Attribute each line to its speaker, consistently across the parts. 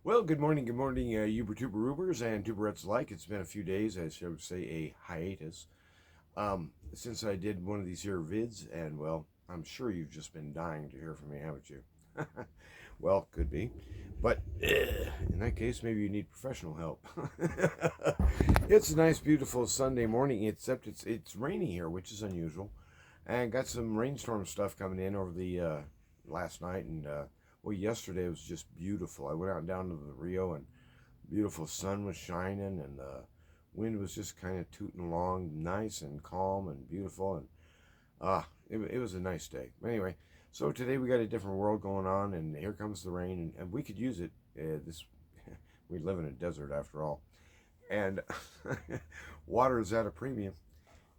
Speaker 1: Well, good morning, Uber Tuberubers and Tuberettes alike. It's been a few days, I should say a hiatus, since I did one of these here vids, and well, I'm sure you've just been dying to hear from me, haven't you? Well, could be, but in that case, maybe you need professional help. It's a nice, beautiful Sunday morning, except it's rainy here, which is unusual, and got some rainstorm stuff coming in over the last night, and well, yesterday was just beautiful. I went out down to the Rio, and beautiful sun was shining, and the wind was just kind of tooting along, nice and calm and beautiful, and it was a nice day. Anyway, so today we got a different world going on, and here comes the rain, and we could use it. This we live in a desert after all, and water is at a premium.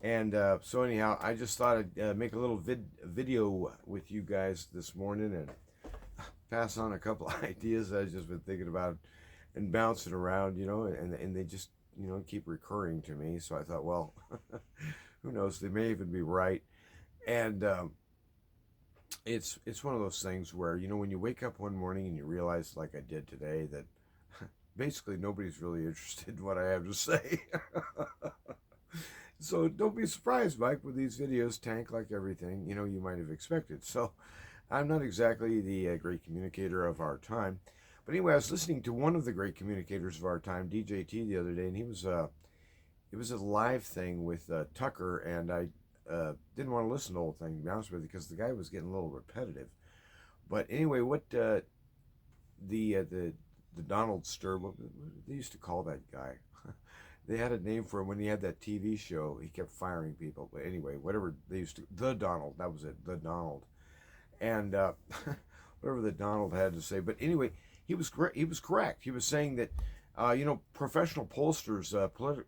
Speaker 1: And so anyhow, I just thought I'd make a little video with you guys this morning and pass on a couple of ideas I've just been thinking about and bouncing around, and they just, keep recurring to me. So I thought, well, who knows? They may even be right. And it's one of those things where, when you wake up one morning and you realize, like I did today, that basically nobody's really interested in what I have to say. So don't be surprised, Mike, when these videos tank like everything, you might have expected. So I'm not exactly the great communicator of our time. But anyway, I was listening to one of the great communicators of our time, DJT, the other day, and it was a live thing with Tucker, and I didn't want to listen to the whole thing, to be honest with you, because the guy was getting a little repetitive. But anyway, what the Donald Sturb, what they used to call that guy? They had a name for him when he had that TV show. He kept firing people. But anyway, whatever they used to, the Donald, that was it, the Donald. And whatever the Donald had to say. But anyway, he was correct. He was correct. He was saying that, professional pollsters,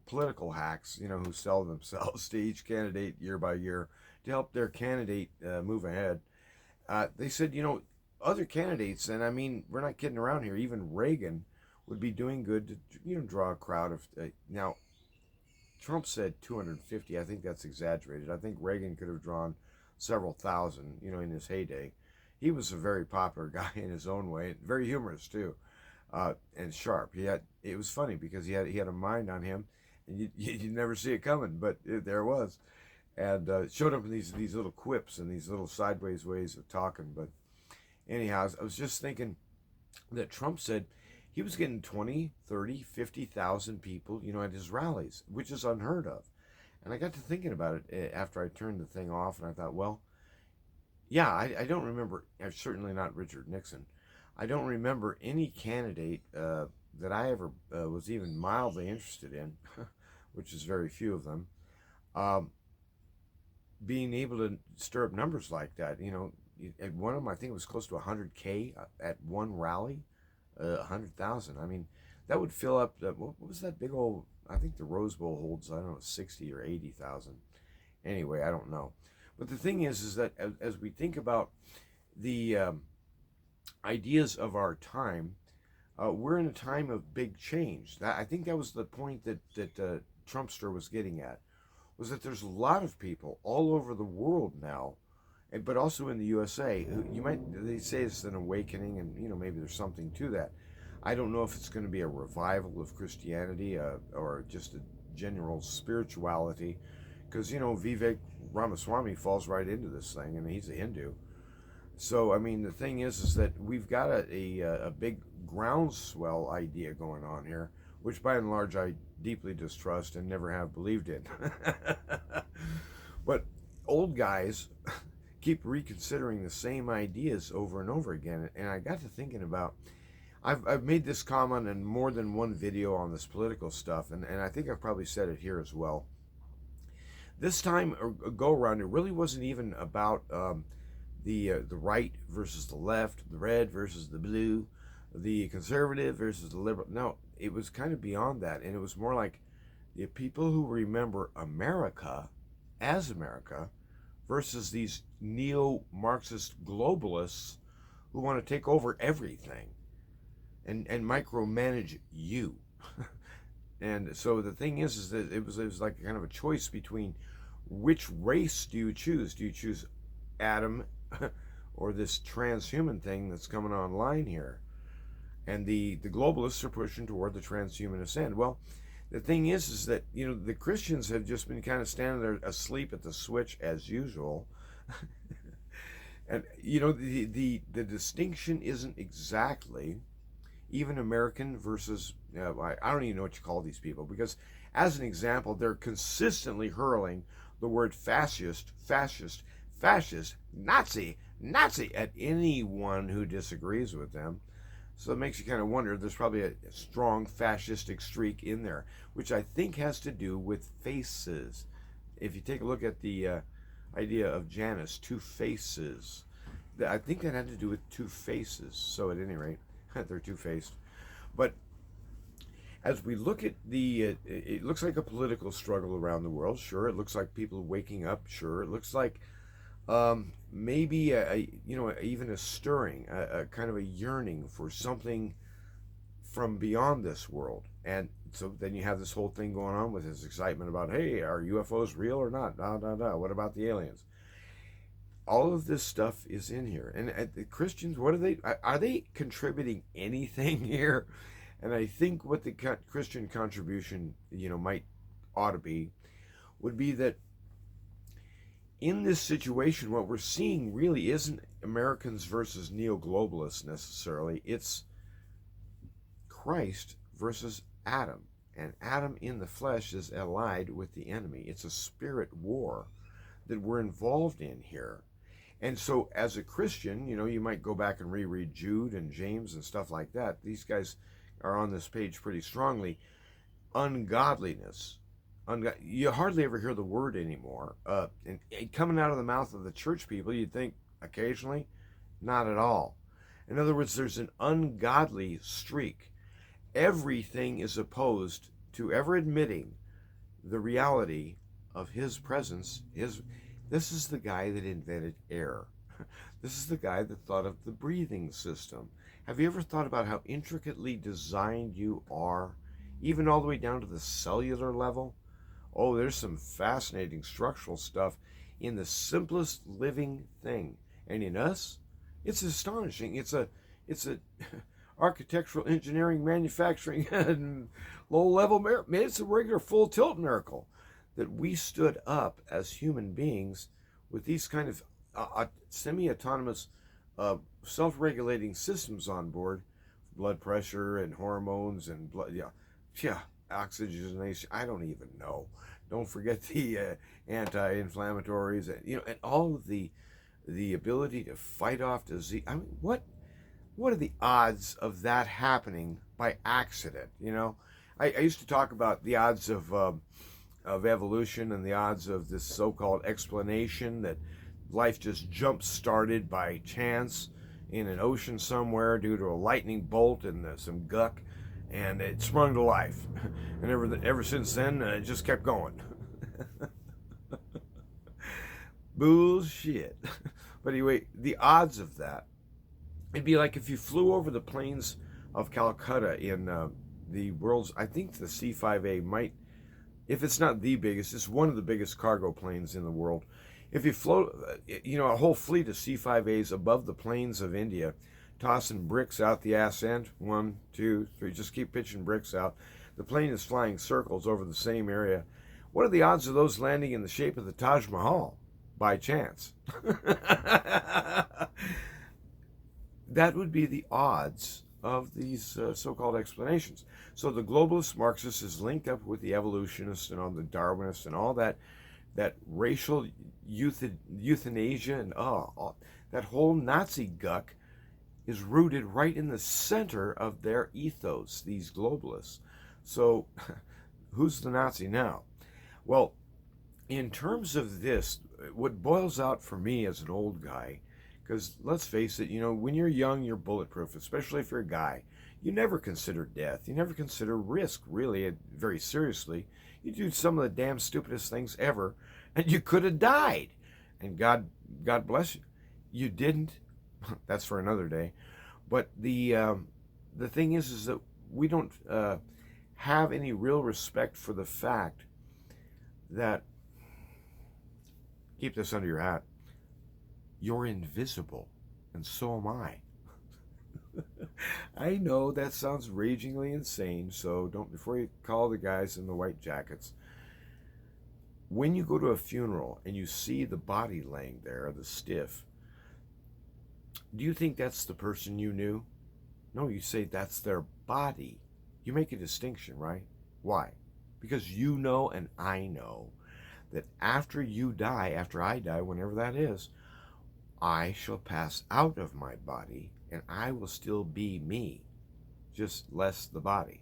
Speaker 1: political hacks, who sell themselves to each candidate year by year to help their candidate move ahead. They said, other candidates, and I mean, we're not kidding around here. Even Reagan would be doing good to, draw a crowd of. Now, Trump said 250. I think that's exaggerated. I think Reagan could have drawn several thousand, in his heyday. He was a very popular guy in his own way, very humorous too, and sharp. It was funny because he had a mind on him, and you never see it coming, but there it was, and showed up in these little quips and these little sideways ways of talking. But anyhow, I was just thinking that Trump said he was getting 20, 30, 50,000 people, at his rallies, which is unheard of. And I got to thinking about it after I turned the thing off, and I thought, well, yeah, I don't remember, certainly not Richard Nixon. I don't remember any candidate that I ever was even mildly interested in, which is very few of them, um, being able to stir up numbers like that. At one of them, I think it was close to 100K at one rally, 100,000. I mean, that would fill up, what was that big old, I think the Rose Bowl holds, I don't know, 60 or 80,000. Anyway, I don't know. But the thing is that as we think about the ideas of our time, we're in a time of big change. I think that was the point that Trumpster was getting at, was that there's a lot of people all over the world now, but also in the USA. They say it's an awakening, and maybe there's something to that. I don't know if it's going to be a revival of Christianity or just a general spirituality, because Vivek Ramaswamy falls right into this thing, and he's a Hindu. So I mean, the thing is that we've got a big groundswell idea going on here, which by and large I deeply distrust and never have believed in. But old guys keep reconsidering the same ideas over and over again, and I got to thinking about. I've made this comment in more than one video on this political stuff, and I think I've probably said it here as well. This time go around, it really wasn't even about the right versus the left, the red versus the blue, the conservative versus the liberal. No, it was kind of beyond that, and it was more like the people who remember America as America versus these neo-Marxist globalists who want to take over everything and micromanage you. And so the thing is that it was like kind of a choice between which race do you choose? Do you choose Adam or this transhuman thing that's coming online here? And the globalists are pushing toward the transhumanist end. Well, the thing is that, the Christians have just been kind of standing there asleep at the switch as usual. And the distinction isn't exactly even American versus, I don't even know what you call these people, because as an example, they're consistently hurling the word fascist, Nazi at anyone who disagrees with them. So it makes you kind of wonder, there's probably a strong fascistic streak in there, which I think has to do with faces. If you take a look at the idea of Janus, two faces, I think that had to do with two faces. So at any rate, they're two-faced. But as we look at it looks like a political struggle around the world. Sure, it looks like people waking up. Sure, it looks like maybe even a stirring, a kind of a yearning for something from beyond this world. And so then you have this whole thing going on with this excitement about, hey, are UFOs real or not? No. What about the aliens? All of this stuff is in here. And the Christians, what are they contributing anything here? And I think what the Christian contribution, might ought to be, would be that in this situation, what we're seeing really isn't Americans versus neo-globalists necessarily. It's Christ versus Adam. And Adam in the flesh is allied with the enemy. It's a spirit war that we're involved in here. And so as a Christian, you might go back and reread Jude and James and stuff like that. These guys are on this page pretty strongly. Ungodliness. You hardly ever hear the word anymore. And coming out of the mouth of the church people, you'd think occasionally, not at all. In other words, there's an ungodly streak. Everything is opposed to ever admitting the reality of his presence. This is the guy that invented air. This is the guy that thought of the breathing system. Have you ever thought about how intricately designed you are, even all the way down to the cellular level? Oh, there's some fascinating structural stuff in the simplest living thing. And in us, it's astonishing. It's a architectural, engineering, manufacturing, and low-level miracle. It's a regular full tilt miracle that we stood up as human beings with these kind of semi-autonomous, self-regulating systems on board, blood pressure and hormones and oxygenation. I don't even know. Don't forget the anti-inflammatories, and all of the ability to fight off disease. I mean, what are the odds of that happening by accident? I used to talk about the odds of evolution and the odds of this so-called explanation that life just jump-started by chance in an ocean somewhere due to a lightning bolt and some guck, and it sprung to life. And ever since then, it just kept going. Bullshit. But anyway, the odds of that, it'd be like if you flew over the plains of Calcutta in the world's, I think the C-5A might, if it's not the biggest, it's one of the biggest cargo planes in the world. If you float, a whole fleet of C-5As above the plains of India, tossing bricks out the ass end, 1, 2, 3, just keep pitching bricks out. The plane is flying circles over the same area. What are the odds of those landing in the shape of the Taj Mahal by chance? That would be the odds of these so-called explanations. So the globalist Marxist is linked up with the evolutionists and all the Darwinists and all that racial euthanasia and that whole Nazi guck is rooted right in the center of their ethos, these globalists. So who's the Nazi now? Well, in terms of this, what boils out for me as an old guy, because let's face it, when you're young, you're bulletproof, especially if you're a guy. You never consider death. You never consider risk, really, very seriously. You do some of the damn stupidest things ever, and you could have died. And God bless you. You didn't. That's for another day. But the thing is that we don't have any real respect for the fact that, keep this under your hat, you're invisible, and so am I. I know that sounds ragingly insane, so don't, before you call the guys in the white jackets, when you go to a funeral and you see the body laying there, the stiff, do you think that's the person you knew? No, you say that's their body. You make a distinction, right? Why? Because you know and I know that after you die, after I die, whenever that is, I shall pass out of my body and I will still be me, just less the body.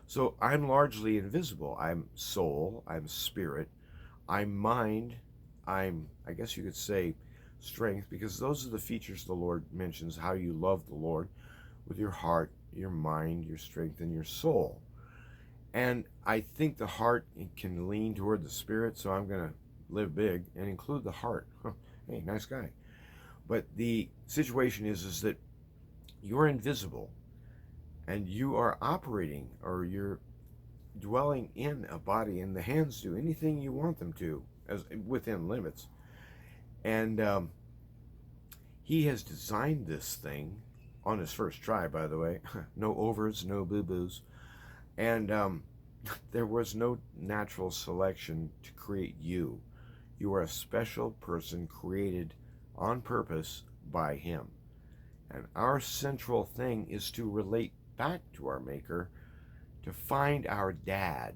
Speaker 1: So I'm largely invisible. I'm soul, I'm spirit, I'm mind, I guess you could say, strength, because those are the features the Lord mentions, how you love the Lord with your heart, your mind, your strength, and your soul. And I think the heart can lean toward the spirit, so I'm going to live big and include the heart. Hey, nice guy. But the situation is that you're invisible and you are operating, or you're dwelling in a body, and the hands do anything you want them to, as within limits. And he has designed this thing on his first try, by the way. No overs, no boo-boos. And there was no natural selection to create you. You are a special person created on purpose by him. And our central thing is to relate back to our Maker, to find our dad.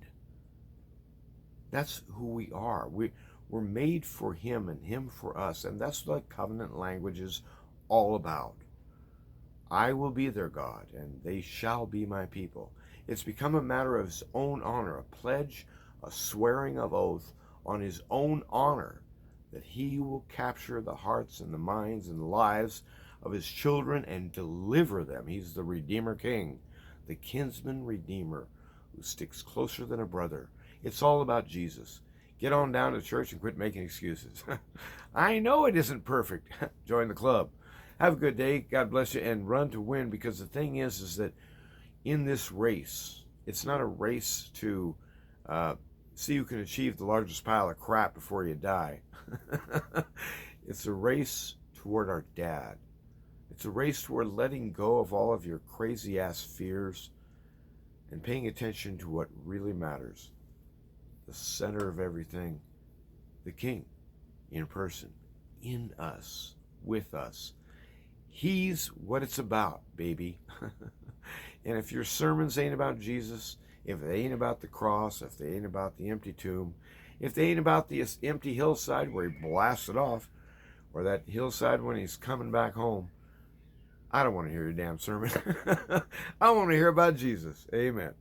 Speaker 1: That's who we are. We're made for him and him for us. And that's what covenant language is all about. I will be their God, and they shall be my people. It's become a matter of his own honor, a pledge, a swearing of oath on his own honor, that he will capture the hearts and the minds and the lives of his children and deliver them. He's the Redeemer King, the kinsman Redeemer, who sticks closer than a brother. It's all about Jesus. Get on down to church and quit making excuses. I know it isn't perfect. Join the club. Have a good day. God bless you, and run to win, because the thing is that in this race, it's not a race to see who can achieve the largest pile of crap before you die. It's a race toward our dad. It's a race toward letting go of all of your crazy ass fears and paying attention to what really matters. The center of everything, the King, in person, in us, with us. He's what it's about, baby. And if your sermons ain't about Jesus, if they ain't about the cross, if they ain't about the empty tomb, if they ain't about the empty hillside where he blasted off, or that hillside when he's coming back home, I don't want to hear your damn sermon. I want to hear about Jesus. Amen.